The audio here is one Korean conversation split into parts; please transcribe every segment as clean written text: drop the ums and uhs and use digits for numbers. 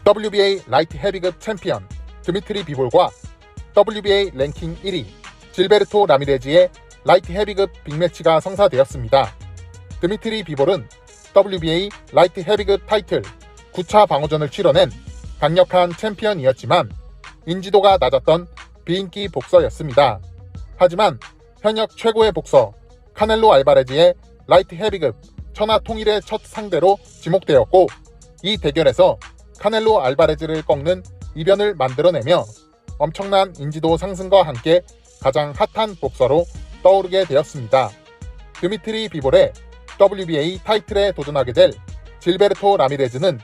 WBA 라이트 헤비급 챔피언 드미트리 비볼과 WBA 랭킹 1위 질베르토 라미레즈의 라이트 헤비급 빅매치가 성사되었습니다. 드미트리 비볼은 WBA 라이트 헤비급 타이틀 9차 방어전을 치러낸 강력한 챔피언이었지만 인지도가 낮았던 비인기 복서였습니다. 하지만 현역 최고의 복서 카넬로 알바레즈의 라이트 헤비급 천하 통일의 첫 상대로 지목되었고, 이 대결에서 카넬로 알바레즈를 꺾는 이변을 만들어내며 엄청난 인지도 상승과 함께 가장 핫한 복서로 떠오르게 되었습니다. 드미트리 비볼의 WBA 타이틀에 도전하게 될 질베르토 라미레즈는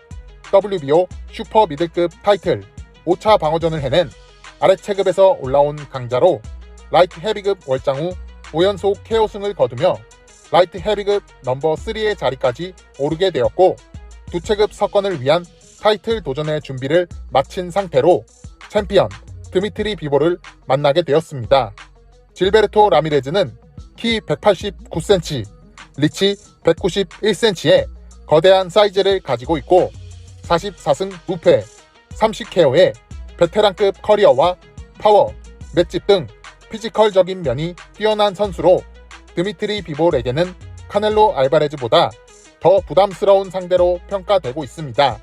WBO 슈퍼 미들급 타이틀 5차 방어전을 해낸 아래 체급에서 올라온 강자로 라이트 헤비급 월장 후 5연속 KO승을 거두며 라이트 헤비급 넘버 3의 자리까지 오르게 되었고, 두 체급 석권을 위한 타이틀 도전의 준비를 마친 상태로 챔피언 드미트리 비볼을 만나게 되었습니다. 질베르토 라미레즈는 키 189cm, 리치 191cm의 거대한 사이즈를 가지고 있고 44승 무패, 30KO의 베테랑급 커리어와 파워, 맷집 등 피지컬적인 면이 뛰어난 선수로 드미트리 비볼에게는 카넬로 알바레즈보다 더 부담스러운 상대로 평가되고 있습니다.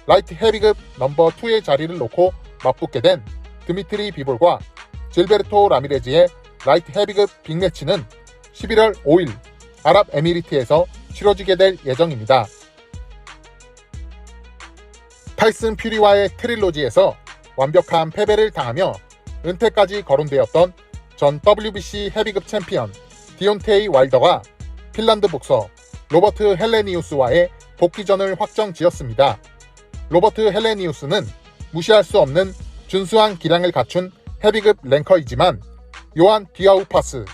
라이트 헤비급 넘버 2의 자리를 놓고 맞붙게 된 드미트리 비볼과 질베르토 라미레즈의 라이트 헤비급 빅매치는 11월 5일 아랍에미리트에서 치러지게 될 예정입니다. 타이슨 퓨리와의 트릴로지에서 완벽한 패배를 당하며 은퇴까지 거론되었던 전 WBC 헤비급 챔피언 디온테이 와일더가 핀란드 복서 로버트 헬레니우스와의 복귀전을 확정지었습니다. 로버트 헬레니우스는 무시할 수 없는 준수한 기량을 갖춘 헤비급 랭커이지만 요한 디아우파스,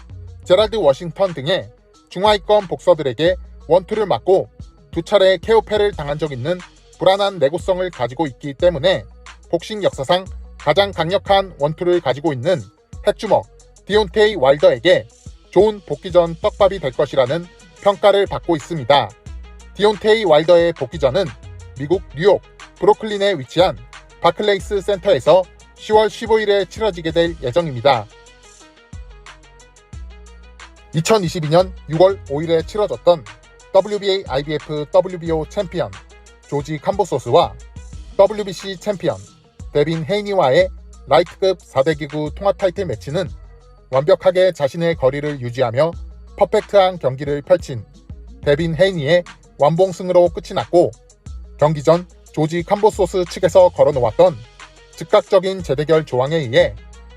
제랄드 워싱턴 등의 중하위권 복서들에게 원투를 맞고 두 차례 KO패를 당한 적 있는 불안한 내구성을 가지고 있기 때문에 복싱 역사상 가장 강력한 원투를 가지고 있는 핵주먹 디온테이 와일더에게 좋은 복귀전 떡밥이 될 것이라는 평가를 받고 있습니다. 디온테이 와일더의 복귀전은 미국 뉴욕 브루클린에 위치한 바클레이스 센터에서 10월 15일에 치러지게 될 예정입니다. 2022년 6월 5일에 치러졌던 WBA IBF WBO 챔피언 조지 캄보소스와 WBC 챔피언 데빈 헤이니와의 라이트급 4대 기구 통합 타이틀 매치는 완벽하게 자신의 거리를 유지하며 퍼펙트한 경기를 펼친 데빈 헤이니의 완봉승으로 끝이 났고, 경기 전 조지 캄보소스 측에서 걸어놓았던 즉각적인 재대결 조항에 의해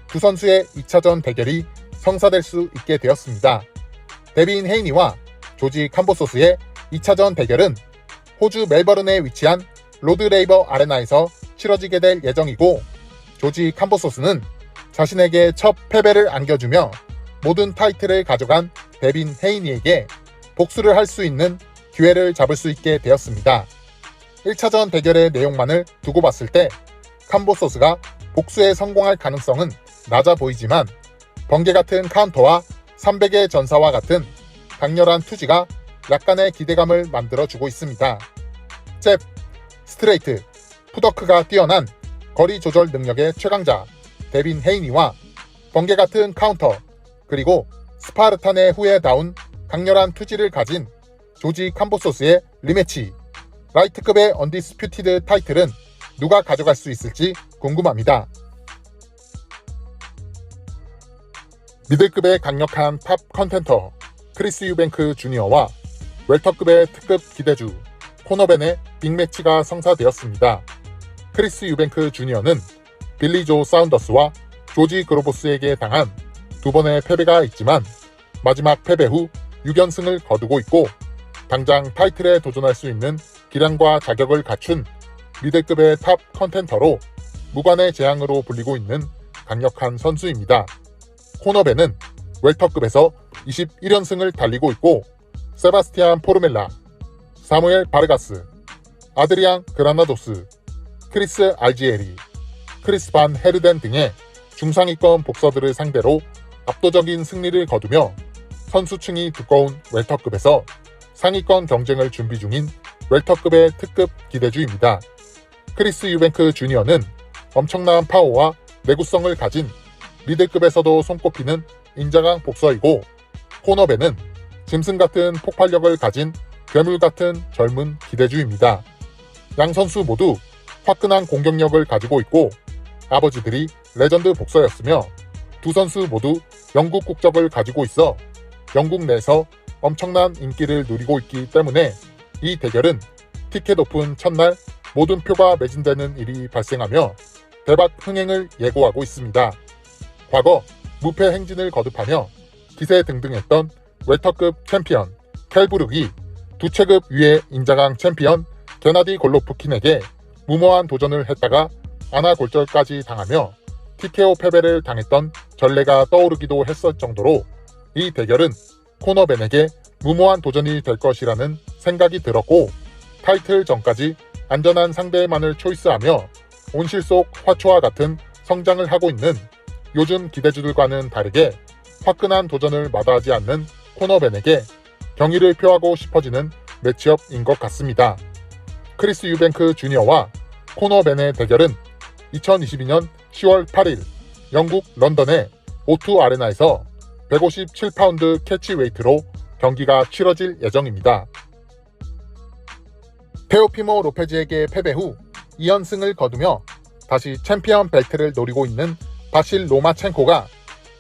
두 선수의 2차전 대결이 성사될 수 있게 되었습니다. 데빈 헤이니와 조지 캄보소스의 2차전 대결은 호주 멜버른에 위치한 로드레이버 아레나에서 치러지게 될 예정이고, 조지 캄보소스는 자신에게 첫 패배를 안겨주며 모든 타이틀을 가져간 데빈 헤이니에게 복수를 할 수 있는 기회를 잡을 수 있게 되었습니다. 1차전 대결의 내용만을 두고 봤을 때 캄보소스가 복수에 성공할 가능성은 낮아 보이지만 번개 같은 카운터와 300의 전사와 같은 강렬한 투지가 약간의 기대감을 만들어주고 있습니다. 잽, 스트레이트, 푸더크가 뛰어난 거리 조절 능력의 최강자 데빈 헤이니와 번개 같은 카운터, 그리고 스파르탄의 후예다운 강렬한 투지를 가진 조지 캄보소스의 리매치, 라이트급의 언디스퓨티드 타이틀은 누가 가져갈 수 있을지 궁금합니다. 미들급의 강력한 탑 컨텐터 크리스 유뱅크 주니어와 웰터급의 특급 기대주 코너벤의 빅매치가 성사되었습니다. 크리스 유뱅크 주니어는 빌리 조 사운더스와 조지 그로보스에게 당한 두 번의 패배가 있지만 마지막 패배 후 6연승을 거두고 있고, 당장 타이틀에 도전할 수 있는 기량과 자격을 갖춘 미들급의 탑 컨텐터로 무관의 재앙으로 불리고 있는 강력한 선수입니다. 코너벤은 웰터급에서 21연승을 달리고 있고, 세바스티안 포르멜라, 사무엘 바르가스, 아드리안 그라나도스, 크리스 알지에리, 크리스 반 헤르덴 등의 중상위권 복서들을 상대로 압도적인 승리를 거두며 선수층이 두꺼운 웰터급에서 상위권 경쟁을 준비 중인 웰터급의 특급 기대주입니다. 크리스 유뱅크 주니어는 엄청난 파워와 내구성을 가진 미들급에서도 손꼽히는 인자강 복서이고, 코너벤은 짐승 같은 폭발력을 가진 괴물 같은 젊은 기대주입니다. 양 선수 모두 화끈한 공격력을 가지고 있고 아버지들이 레전드 복서였으며 두 선수 모두 영국 국적을 가지고 있어 영국 내에서 엄청난 인기를 누리고 있기 때문에 이 대결은 티켓 오픈 첫날 모든 표가 매진되는 일이 발생하며 대박 흥행을 예고하고 있습니다. 과거 무패 행진을 거듭하며 기세등등했던 웰터급 챔피언 켈브룩이 두 체급 위의 인자강 챔피언 게나디 골로프킨에게 무모한 도전을 했다가 아나골절까지 당하며 TKO 패배를 당했던 전례가 떠오르기도 했을 정도로 이 대결은 코너벤에게 무모한 도전이 될 것이라는 생각이 들었고, 타이틀 전까지 안전한 상대만을 초이스하며 온실 속 화초와 같은 성장을 하고 있는 요즘 기대주들과는 다르게 화끈한 도전을 마다하지 않는 코너벤에게 경의를 표하고 싶어지는 매치업인 것 같습니다. 크리스 유뱅크 주니어와 코너벤의 대결은 2022년 10월 8일 영국 런던의 O2 아레나에서 157파운드 캐치웨이트로 경기가 치러질 예정입니다. 테오피모 로페즈에게 패배 후 2연승을 거두며 다시 챔피언 벨트를 노리고 있는 바실 로마첸코가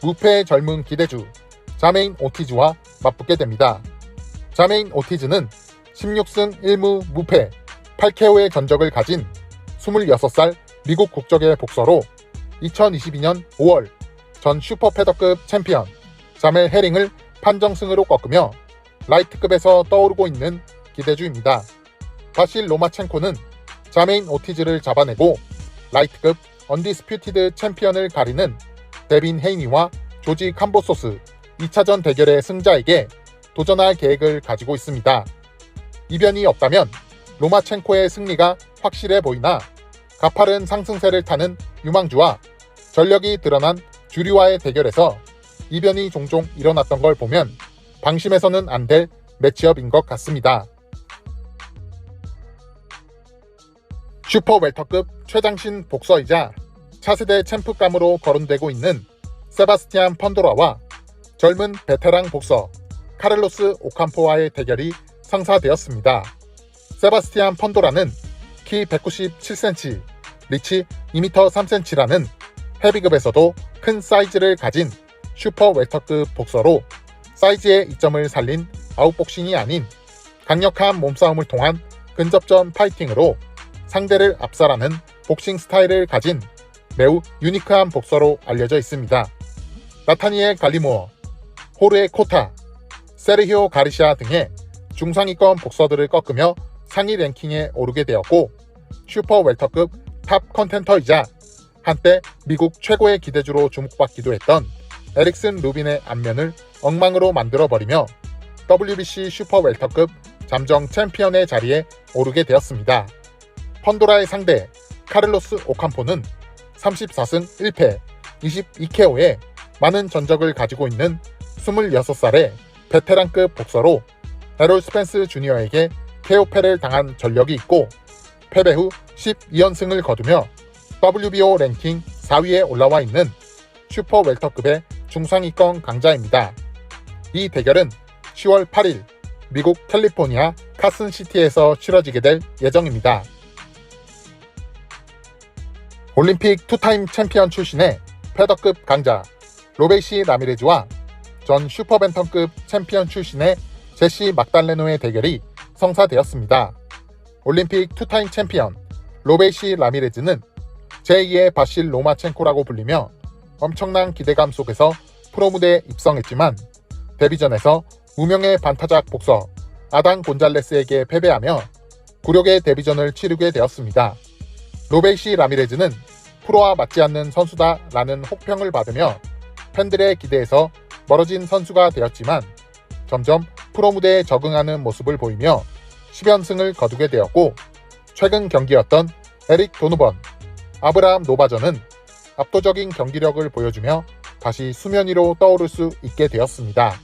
무패의 젊은 기대주 자메인 오티즈와 맞붙게 됩니다. 자메인 오티즈는 16승 1무 무패 8KO의 전적을 가진 26살 미국 국적의 복서로 2022년 5월 전 슈퍼패더급 챔피언 자멜 헤링을 판정승으로 꺾으며 라이트급에서 떠오르고 있는 기대주입니다. 바실 로마첸코는 자메인 오티즈를 잡아내고 라이트급 언디스퓨티드 챔피언을 가리는 데빈 헤이니와 조지 캄보소스 2차전 대결의 승자에게 도전할 계획을 가지고 있습니다. 이변이 없다면 로마첸코의 승리가 확실해 보이나 가파른 상승세를 타는 유망주와 전력이 드러난 주류와의 대결에서 이변이 종종 일어났던 걸 보면 방심해서는 안 될 매치업인 것 같습니다. 슈퍼 웰터급 최장신 복서이자 차세대 챔프감으로 거론되고 있는 세바스티안 펀도라와 젊은 베테랑 복서 카를로스 오캄포와의 대결이 성사되었습니다. 세바스티안 펀도라는 키 197cm, 리치 2m 3cm라는 헤비급에서도 큰 사이즈를 가진 슈퍼 웰터급 복서로 사이즈의 이점을 살린 아웃복싱이 아닌 강력한 몸싸움을 통한 근접전 파이팅으로 상대를 압살하는 복싱 스타일을 가진 매우 유니크한 복서로 알려져 있습니다. 나타니엘 갈리모어, 호르에 코타, 세르히오 가르시아 등의 중상위권 복서들을 꺾으며 상위 랭킹에 오르게 되었고 슈퍼 웰터급 탑 컨텐터이자 한때 미국 최고의 기대주로 주목받기도 했던 에릭슨 루빈의 안면을 엉망으로 만들어버리며 WBC 슈퍼 웰터급 잠정 챔피언의 자리에 오르게 되었습니다. 펀도라의 상대 카를로스 오캄포는 34승 1패 22KO에 많은 전적을 가지고 있는 26살의 베테랑급 복서로 에롤 스펜스 주니어에게 KO패를 당한 전력이 있고 패배 후 12연승을 거두며 WBO 랭킹 4위에 올라와 있는 슈퍼 웰터급의 중상위권 강자입니다. 이 대결은 10월 8일 미국 캘리포니아 카슨시티에서 치러지게 될 예정입니다. 올림픽 투타임 챔피언 출신의 패더급 강자 로베이시 라미레즈와 전 슈퍼벤텀급 챔피언 출신의 제시 막달레노의 대결이 성사되었습니다. 올림픽 투타임 챔피언 로베이시 라미레즈는 제2의 바실 로마첸코라고 불리며 엄청난 기대감 속에서 프로 무대에 입성했지만 데뷔전에서 무명의 반타작 복서 아당 곤잘레스에게 패배하며 굴욕의 데뷔전을 치르게 되었습니다. 로베이시 라미레즈는 프로와 맞지 않는 선수다라는 혹평을 받으며 팬들의 기대에서 멀어진 선수가 되었지만 점점 프로 무대에 적응하는 모습을 보이며 10연승을 거두게 되었고 최근 경기였던 에릭 도누번, 아브라함 노바전은 압도적인 경기력을 보여주며 다시 수면 위로 떠오를 수 있게 되었습니다.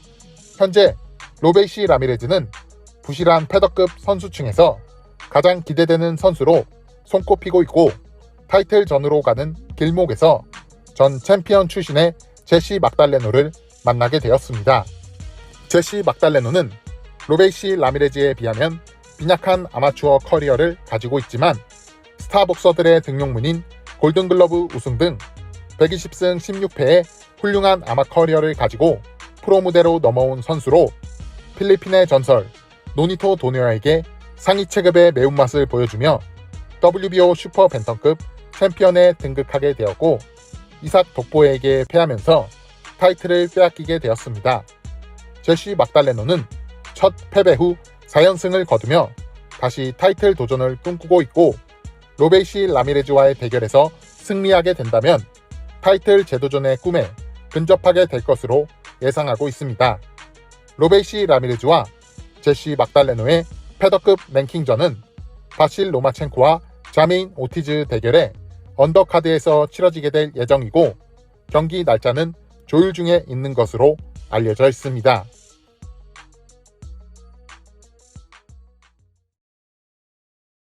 현재 로베이시 라미레즈는 부실한 패더급 선수층에서 가장 기대되는 선수로 손꼽히고 있고 타이틀전으로 가는 길목에서 전 챔피언 출신의 제시 막달레노를 만나게 되었습니다. 제시 막달레노는 로베이시 라미레즈에 비하면 빈약한 아마추어 커리어를 가지고 있지만 스타복서들의 등용문인 골든글러브 우승 등 120승 16패의 훌륭한 아마 커리어를 가지고 프로 무대로 넘어온 선수로 필리핀의 전설 노니토 도네어에게 상위 체급의 매운맛을 보여주며 WBO 슈퍼 벤텀급 챔피언에 등극하게 되었고 이삭 독보에게 패하면서 타이틀을 빼앗기게 되었습니다. 제시 막달레노는 첫 패배 후 4연승을 거두며 다시 타이틀 도전을 꿈꾸고 있고 로베이시 라미레즈와의 대결에서 승리하게 된다면 타이틀 재도전의 꿈에 근접하게 될 것으로 예상하고 있습니다. 로베이시 라미레즈와 제시 막달레노의 패더급 랭킹전은 바실 로마첸코와 자메인 오티즈 대결에 언더카드에서 치러지게 될 예정이고 경기 날짜는 조율 중에 있는 것으로 알려져 있습니다.